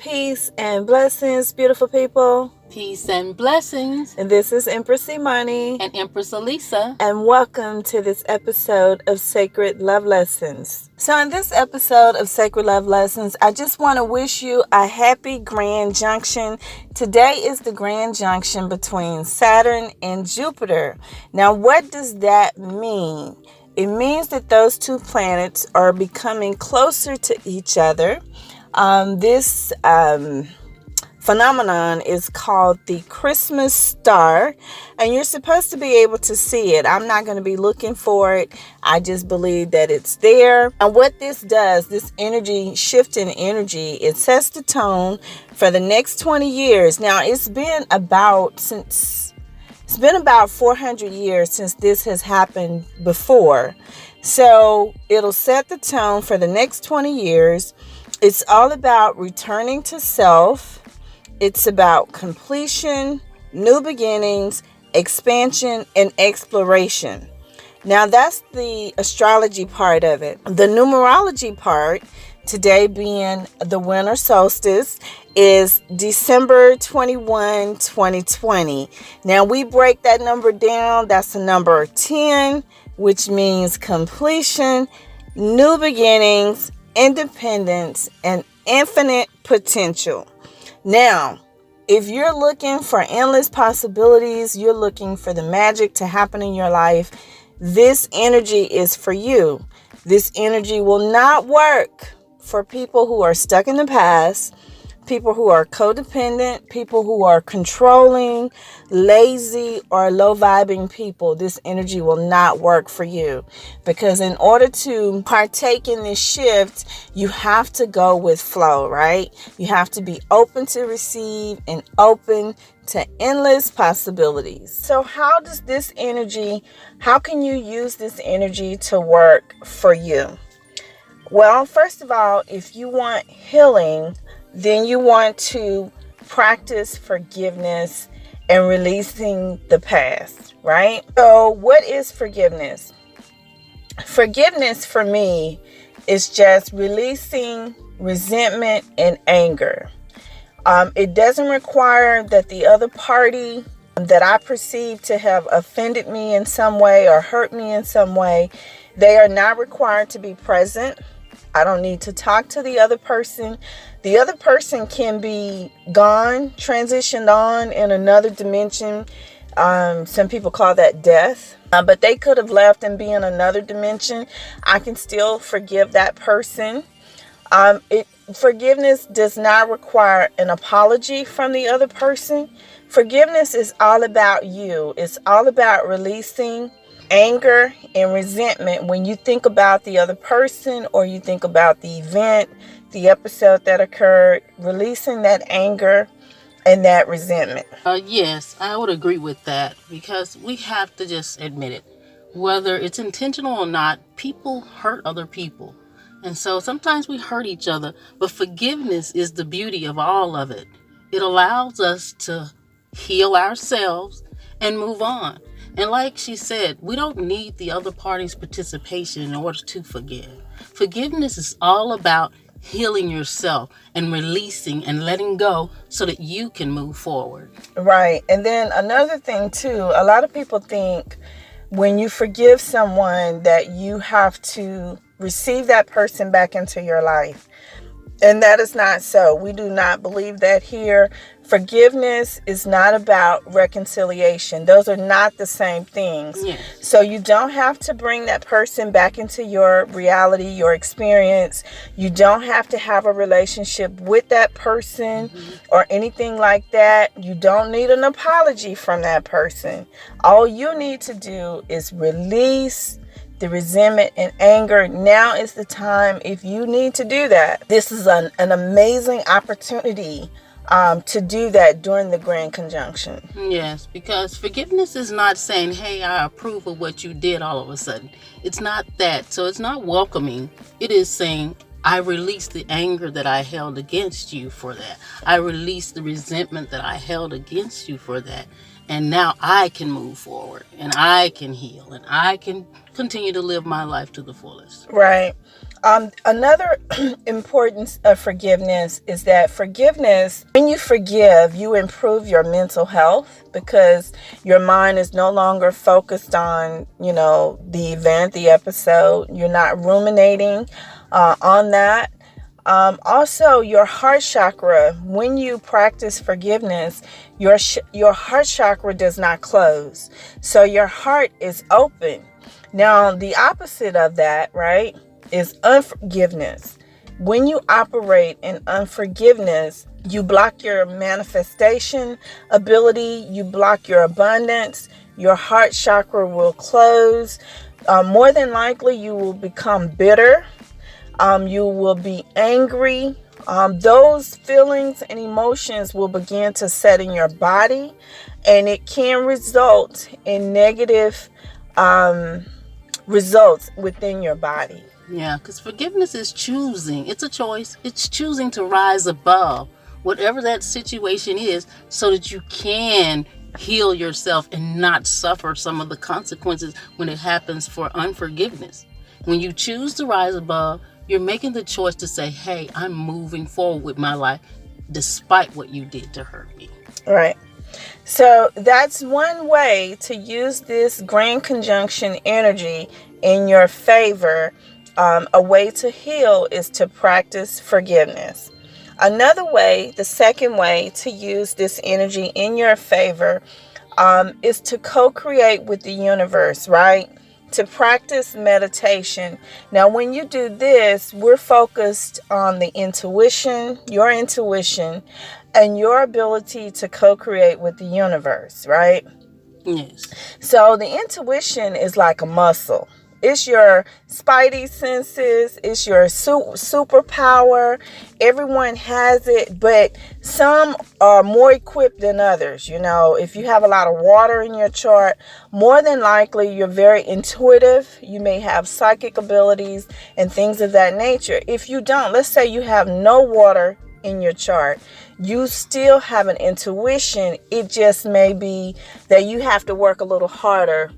Peace and blessings, beautiful people. Peace and blessings. And this is Empress Imani. And Empress Alisa. And welcome to this episode of Sacred Love Lessons. So in this episode of Sacred Love Lessons, I just want to wish you a happy grand junction. Today is the grand junction between Saturn and Jupiter. Now, what does that mean? It means that those two planets are becoming closer to each other. This phenomenon is called the Christmas star, and you're supposed to be able to see it. I'm not going to be looking for it. I just believe that it's there. And what this does, this energy, shift in energy, it sets the tone for the next 20 years. Now, it's been about 400 years since this has happened before. So it'll set the tone for the next 20 years. It's all about returning to self. It's about completion, new beginnings, expansion, and exploration. Now, that's the astrology part of it. The numerology part, today being the winter solstice, is December 21, 2020. Now, we break that number down. That's the number 10, which means completion, new beginnings, independence, and infinite potential. Now, if you're looking for endless possibilities, you're looking for the magic to happen in your life, this energy is for you. This energy will not work for people who are stuck in the past, people who are codependent, people who are controlling, lazy, or low-vibing people. This energy will not work for you, because in order to partake in this shift, you have to go with flow, right? You have to be open to receive and open to endless possibilities. So how can you use this energy to work for you? Well, first of all, if you want healing, then you want to practice forgiveness and releasing the past, right? So what is forgiveness? Forgiveness for me is just releasing resentment and anger. It doesn't require that the other party that I perceive to have offended me in some way or hurt me in some way, they are not required to be present. I don't need to talk to the other person. The other person can be gone, transitioned on in another dimension. Some people call that death. But they could have left and be in another dimension. I can still forgive that person. Forgiveness does not require an apology from the other person. Forgiveness is all about you. It's all about releasing anger and resentment when you think about the other person or you think about the event, the episode that occurred, releasing that anger and that resentment. Yes, I would agree with that, because we have to just admit it. Whether it's intentional or not, people hurt other people. And so sometimes we hurt each other, but forgiveness is the beauty of all of it. It allows us to heal ourselves and move on. And like she said, we don't need the other party's participation in order to forgive. Forgiveness is all about healing yourself and releasing and letting go so that you can move forward. Right. And then another thing too, a lot of people think when you forgive someone that you have to receive that person back into your life. And that is not so. We do not believe that here. Forgiveness is not about reconciliation. Those are not the same things. Yes. So you don't have to bring that person back into your reality, your experience. You don't have to have a relationship with that person or anything like that. You don't need an apology from that person. All you need to do is release the resentment and anger. Now is the time if you need to do that. This is an amazing opportunity to do that during the Grand Conjunction. Yes, because forgiveness is not saying, hey, I approve of what you did all of a sudden. It's not that. So it's not welcoming. It is saying, I release the anger that I held against you for that. I release the resentment that I held against you for that. And now I can move forward and I can heal and I can continue to live my life to the fullest. Right. Another importance of forgiveness is that forgiveness, when you forgive, you improve your mental health because your mind is no longer focused on, the event, the episode. You're not ruminating on that. Also, your heart chakra, when you practice forgiveness, your heart chakra does not close. So your heart is open. Now, the opposite of that, right, is unforgiveness. When you operate in unforgiveness, you block your manifestation ability, you block your abundance, your heart chakra will close. More than likely, you will become bitter. You will be angry. Those feelings and emotions will begin to set in your body, and it can result in negative results within your body. Yeah, because forgiveness is choosing. It's a choice. It's choosing to rise above whatever that situation is so that you can heal yourself and not suffer some of the consequences when it happens for unforgiveness. When you choose to rise above, you're making the choice to say, hey, I'm moving forward with my life despite what you did to hurt me. Right. So that's one way to use this grand conjunction energy in your favor. A way to heal is to practice forgiveness. Another way, the second way to use this energy in your favor is to co-create with the universe, right? To practice meditation. Now, when you do this, we're focused on the intuition, and your ability to co-create with the universe, right? Yes. So the intuition is like a muscle. It's your spidey senses. It's your superpower. Everyone has it, but some are more equipped than others. If you have a lot of water in your chart, more than likely you're very intuitive. You may have psychic abilities and things of that nature. If you don't, let's say you have no water in your chart, you still have an intuition. It just may be that you have to work a little harder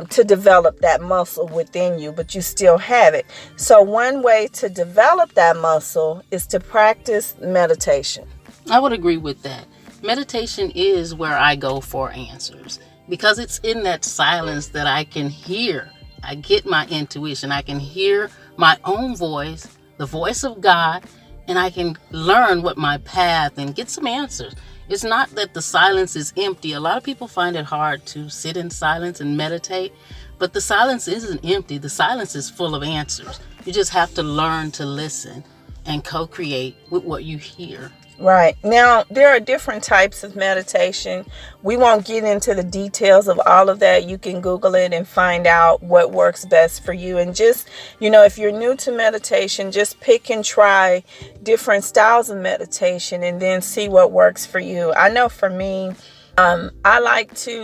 to develop that muscle within you, but you still have it. So one way to develop that muscle is to practice meditation. I would agree with that. Meditation is where I go for answers because it's in that silence that I can hear. I get my intuition. I can hear my own voice, the voice of God, and I can learn what my path and get some answers. It's not that the silence is empty. A lot of people find it hard to sit in silence and meditate, but the silence isn't empty. The silence is full of answers. You just have to learn to listen and co-create with what you hear. Right. Now, there are different types of meditation. We won't get into the details of all of that. You can Google it and find out what works best for you. And just, if you're new to meditation, just pick and try different styles of meditation and then see what works for you. I know for me,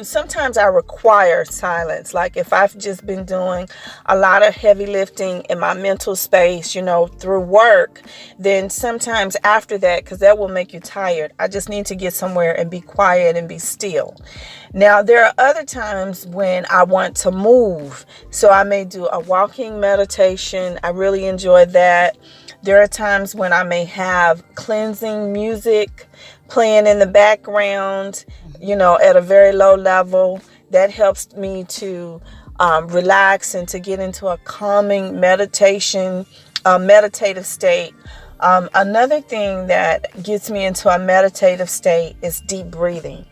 sometimes I require silence. Like if I've just been doing a lot of heavy lifting in my mental space, through work, then sometimes after that, because that will make you tired, I just need to get somewhere and be quiet and be still. Now, there are other times when I want to move. So I may do a walking meditation. I really enjoy that. There are times when I may have cleansing music playing in the background, at a very low level. That helps me to relax and to get into a calming meditative state. Another thing that gets me into a meditative state is deep breathing.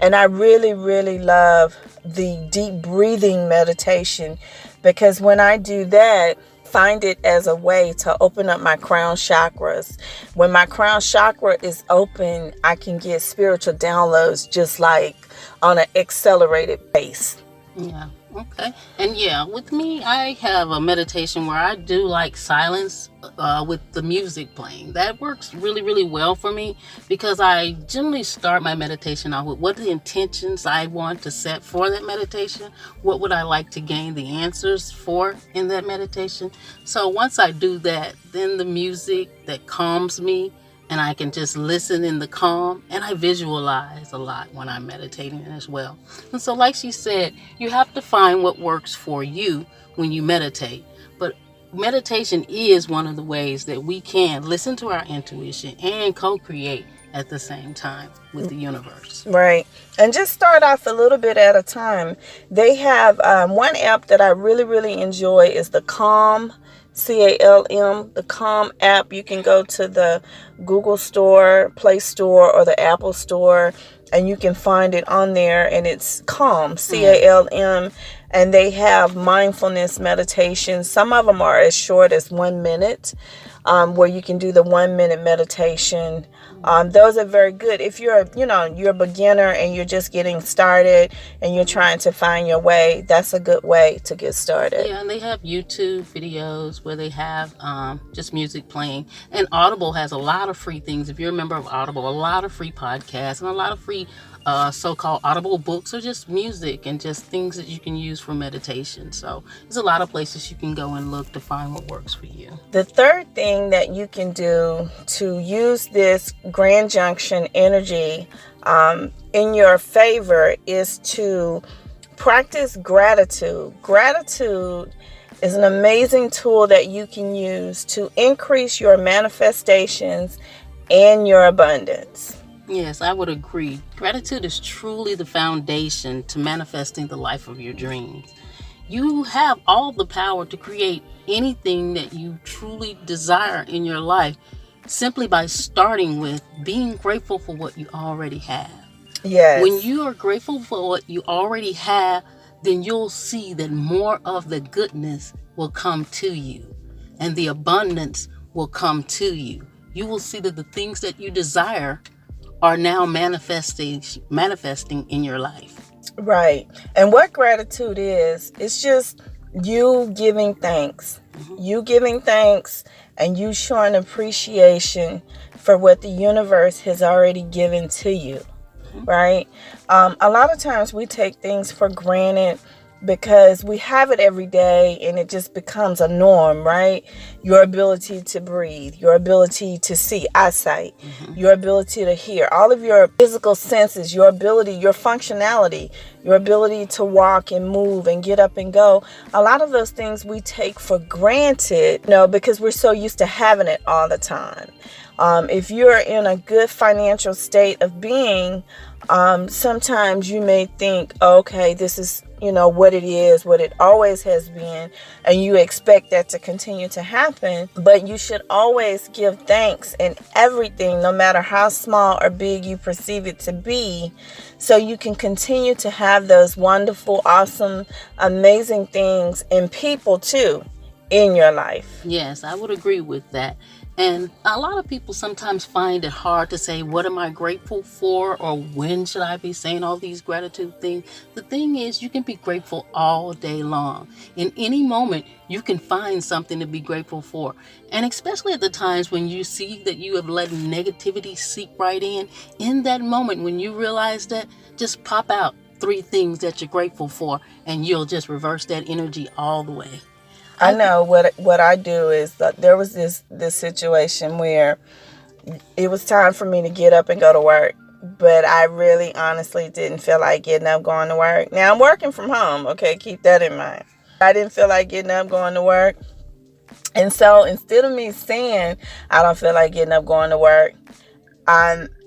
And I really, really love the deep breathing meditation because when I do that, find it as a way to open up my crown chakras. When my crown chakra is open, I can get spiritual downloads just like on an accelerated pace. Yeah. Okay. And with me, I have a meditation where I do like silence with the music playing. That works really, really well for me because I generally start my meditation off with what are the intentions I want to set for that meditation. What would I like to gain the answers for in that meditation? So once I do that, then the music that calms me, and I can just listen in the calm, and I visualize a lot when I'm meditating as well. And so like she said, you have to find what works for you when you meditate. But meditation is one of the ways that we can listen to our intuition and co-create at the same time with the universe. Right. And just start off a little bit at a time. They have one app that I really, really enjoy is the Calm, CALM, the Calm app. You can go to the Google Store, Play Store, or the Apple Store, and you can find it on there. And it's Calm, CALM. And they have mindfulness meditations. Some of them are as short as 1 minute, where you can do the 1 minute meditation. Those are very good. If you're a beginner and you're just getting started and you're trying to find your way, that's a good way to get started. Yeah, and they have YouTube videos where they have just music playing. And Audible has a lot of free things. If you're a member of Audible, a lot of free podcasts and a lot of free so-called Audible books or just music and just things that you can use for meditation. So there's a lot of places you can go and look to find what works for you. The third thing that you can do to use this Grand Junction energy in your favor is to practice gratitude. Gratitude is an amazing tool that you can use to increase your manifestations and your abundance. Yes, I would agree. Gratitude is truly the foundation to manifesting the life of your dreams. You have all the power to create anything that you truly desire in your life simply by starting with being grateful for what you already have. Yes. When you are grateful for what you already have, then you'll see that more of the goodness will come to you and the abundance will come to you. You will see that the things that you desire are now manifesting in your life. Right. And what gratitude is, it's just you giving thanks. You giving thanks and you showing appreciation for what the universe has already given to you. Right? A lot of times we take things for granted because we have it every day and it just becomes a norm, right? Your ability to breathe, your ability to see, eyesight, your ability to hear, all of your physical senses, your ability, your functionality, your ability to walk and move and get up and go. A lot of those things we take for granted, because we're so used to having it all the time. If you're in a good financial state of being, sometimes you may think, okay, this is, what it is, what it always has been, and you expect that to continue to happen. But you should always give thanks in everything, no matter how small or big you perceive it to be, so you can continue to have those wonderful, awesome, amazing things and people too in your life. Yes, I would agree with that. And a lot of people sometimes find it hard to say, what am I grateful for? Or when should I be saying all these gratitude things? The thing is, you can be grateful all day long. In any moment, you can find something to be grateful for. And especially at the times when you see that you have let negativity seep right in that moment, when you realize that, just pop out 3 things that you're grateful for, and you'll just reverse that energy all the way. I know what I do is that there was this situation where it was time for me to get up and go to work, but I really honestly didn't feel like getting up going to work. Now I'm working from home, okay, keep that in mind. I didn't feel like getting up going to work. And so instead of me saying I don't feel like getting up going to work,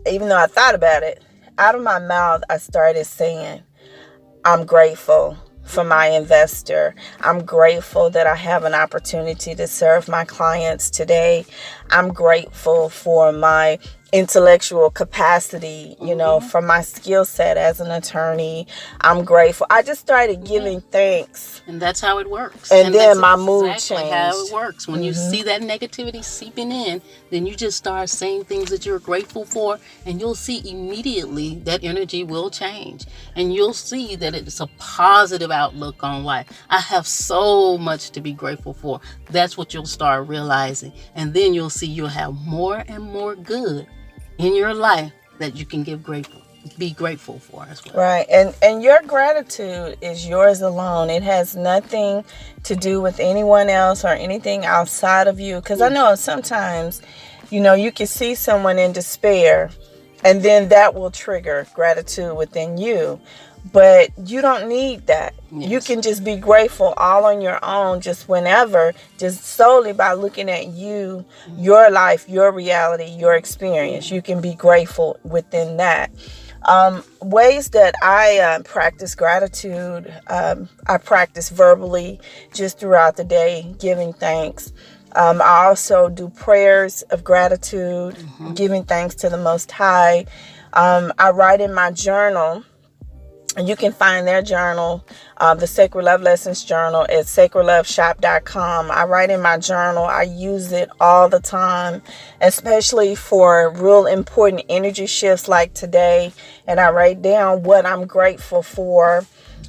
even though I thought about it, out of my mouth I started saying, I'm grateful for my investor. I'm grateful that I have an opportunity to serve my clients today. I'm grateful for my intellectual capacity, for my skill set as an attorney. I'm grateful. I just started giving thanks. And that's how it works. And then my mood changed. How it works. When you see that negativity seeping in, then you just start saying things that you're grateful for, and you'll see immediately that energy will change. And you'll see that it's a positive outlook on life. I have so much to be grateful for. That's what you'll start realizing. And then you'll see you'll have more and more good in your life that you can be grateful for as well. Right. And your gratitude is yours alone. It has nothing to do with anyone else or anything outside of you. Because I know sometimes, you can see someone in despair, and then that will trigger gratitude within you. But you don't need that. Yes. You can just be grateful all on your own, just whenever, just solely by looking at you, your life, your reality, your experience. You can be grateful within that. Ways that I practice gratitude, I practice verbally just throughout the day, giving thanks. I also do prayers of gratitude, giving thanks to the Most High. I write in my journal. And you can find their journal, the Sacred Love Lessons journal, at sacredloveshop.com. I write in my journal. I use it all the time, especially for real important energy shifts like today. And I write down what I'm grateful for.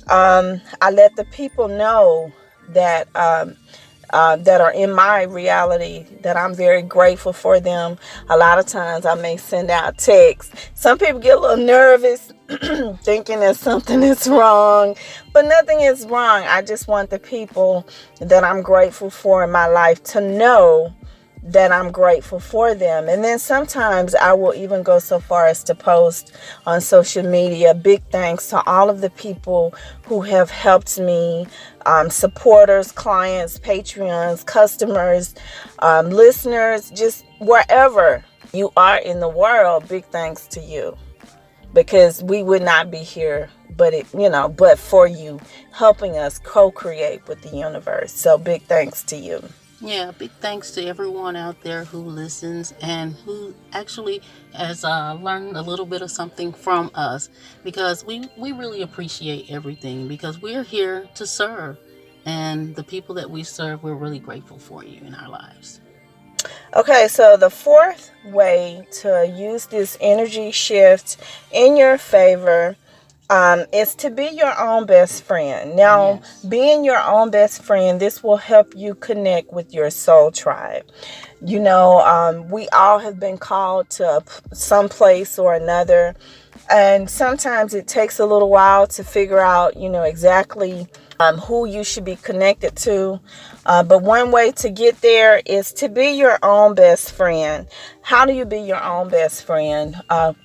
I let the people know that that are in my reality, that I'm very grateful for them. A lot of times I may send out texts. Some people get a little nervous thinking that something is wrong, but nothing is wrong. I just want the people that I'm grateful for in my life to know that I'm grateful for them. And then sometimes I will even go so far as to post on social media, big thanks to all of the people who have helped me, supporters, clients, Patreons, customers, listeners, just wherever you are in the world, big thanks to you. Because we would not be here, but for you helping us co-create with the universe. So big thanks to you. Yeah, big thanks to everyone out there who listens and who actually has learned a little bit of something from us, because we really appreciate everything, because we're here to serve, and the people that we serve, we're really grateful for you in our lives. Okay, so the fourth way to use this energy shift in your favor is to be your own best friend. Now, Yes. Being your own best friend, this will help you connect with your soul tribe. We all have been called to some place or another, and sometimes it takes a little while to figure out, exactly who you should be connected to. But one way to get there is to be your own best friend. How do you be your own best friend?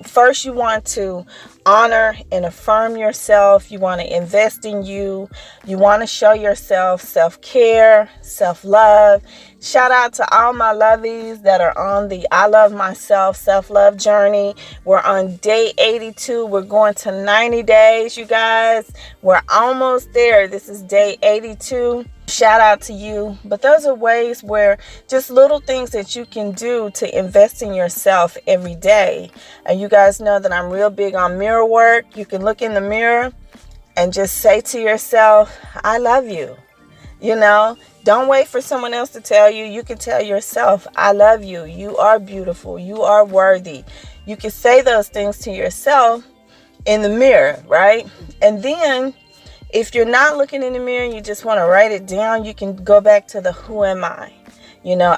First, you want to honor and affirm yourself. You want to invest in you. You want to show yourself self-care, self-love. Shout out to all my lovies that are on the I Love Myself self-love journey. We're on day 82. We're going to 90 days, you guys. We're almost there. This is day 82. Shout out to you. But those are ways where just little things that you can do to invest in yourself every day. And you guys know that I'm real big on mirror work. You can look in the mirror and just say to yourself, I love you. Don't wait for someone else to tell you. You can tell yourself, I love you. You are beautiful. You are worthy. You can say those things to yourself in the mirror, right? And then if you're not looking in the mirror and you just want to write it down, you can go back to the who am I?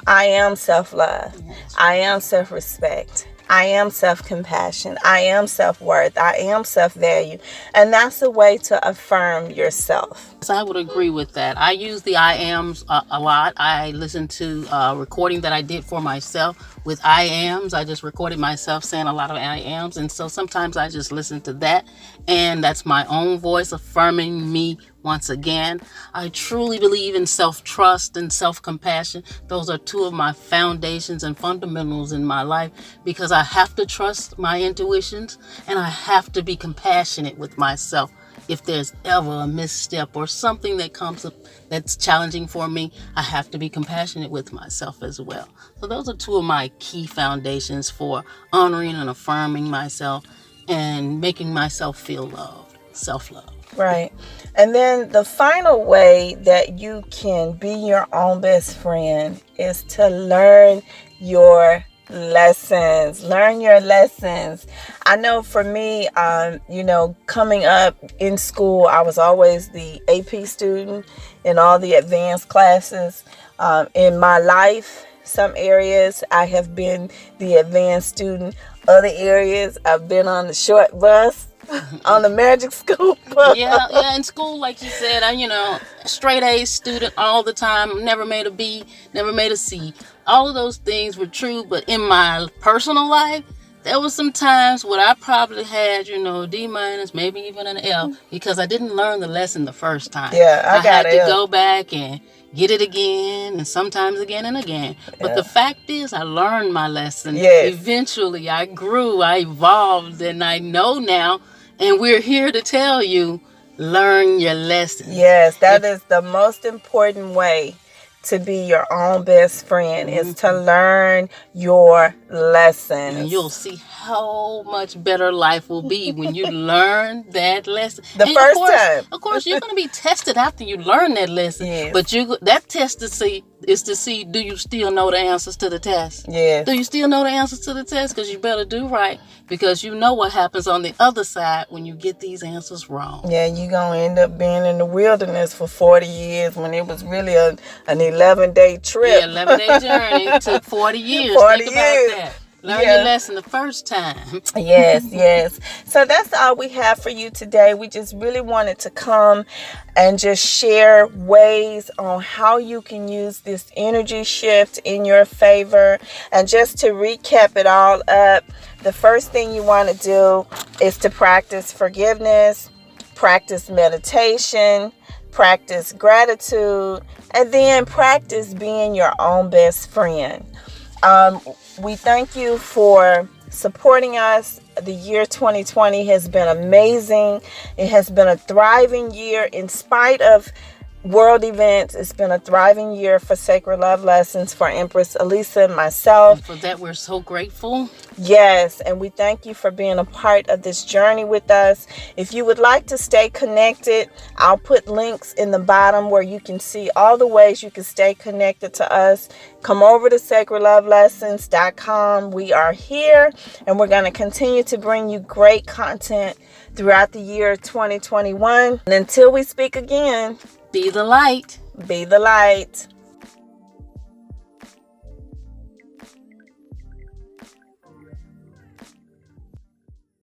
I am self-love. I am self-respect. I am self-compassion. I am self-worth. I am self-value. And that's a way to affirm yourself. So I would agree with that. I use the I ams a lot. I listen to a recording that I did for myself with I ams. I just recorded myself saying a lot of I ams. And so sometimes I just listen to that. And that's my own voice affirming me once again. I truly believe in self-trust and self-compassion. Those are two of my foundations and fundamentals in my life, because I have to trust my intuitions and I have to be compassionate with myself. If there's ever a misstep or something that comes up that's challenging for me, I have to be compassionate with myself as well. So those are two of my key foundations for honoring and affirming myself and making myself feel loved, self-love. Right. And then the final way that you can be your own best friend is to learn your lessons. Learn your lessons. I know for me, coming up in school, I was always the AP student in all the advanced classes. In my life, some areas I have been the advanced student. Other areas I've been on the short bus. On the magic school bus. Yeah, in school, like you said, straight A student all the time, never made a B, never made a C. All of those things were true, but in my personal life, there was some times where I probably had, D minus, maybe even an F, because I didn't learn the lesson the first time. Yeah, I got had to go back and get it again, and sometimes again and again. But the fact is, I learned my lesson. Yes. Eventually, I grew, I evolved, and I know now. And we're here to tell you, learn your lesson. Yes, that is the most important way to be your own best friend, is to learn your lessons. And you'll see how much better life will be when you learn that lesson. The first time. Of course, you're going to be tested after you learn that lesson. Yes. But that test is to see, do you still know the answers to the test? Yes. Do you still know the answers to the test? Because you better do right, because you know what happens on the other side when you get these answers wrong. Yeah, you're going to end up being in the wilderness for 40 years when it was really an 11-day trip. Yeah, 11-day journey. It took 40 years. 40 Think years. about that. Learn your lesson the first time. Yes. So that's all we have for you today. We just really wanted to come and just share ways on how you can use this energy shift in your favor. And just to recap it all up, the first thing you want to do is to practice forgiveness, practice meditation, practice gratitude, and then practice being your own best friend. We thank you for supporting us. The year 2020 has been amazing. It has been a thriving year in spite of world events. It's been a thriving year for Sacred Love Lessons, for Empress, Alisa, and myself. And for that, we're so grateful. Yes, and we thank you for being a part of this journey with us. If you would like to stay connected, I'll put links in the bottom where you can see all the ways you can stay connected to us. Come over to sacredlovelessons.com. We are here, and we're going to continue to bring you great content throughout the year 2021. And until we speak again, be the light. Be the light.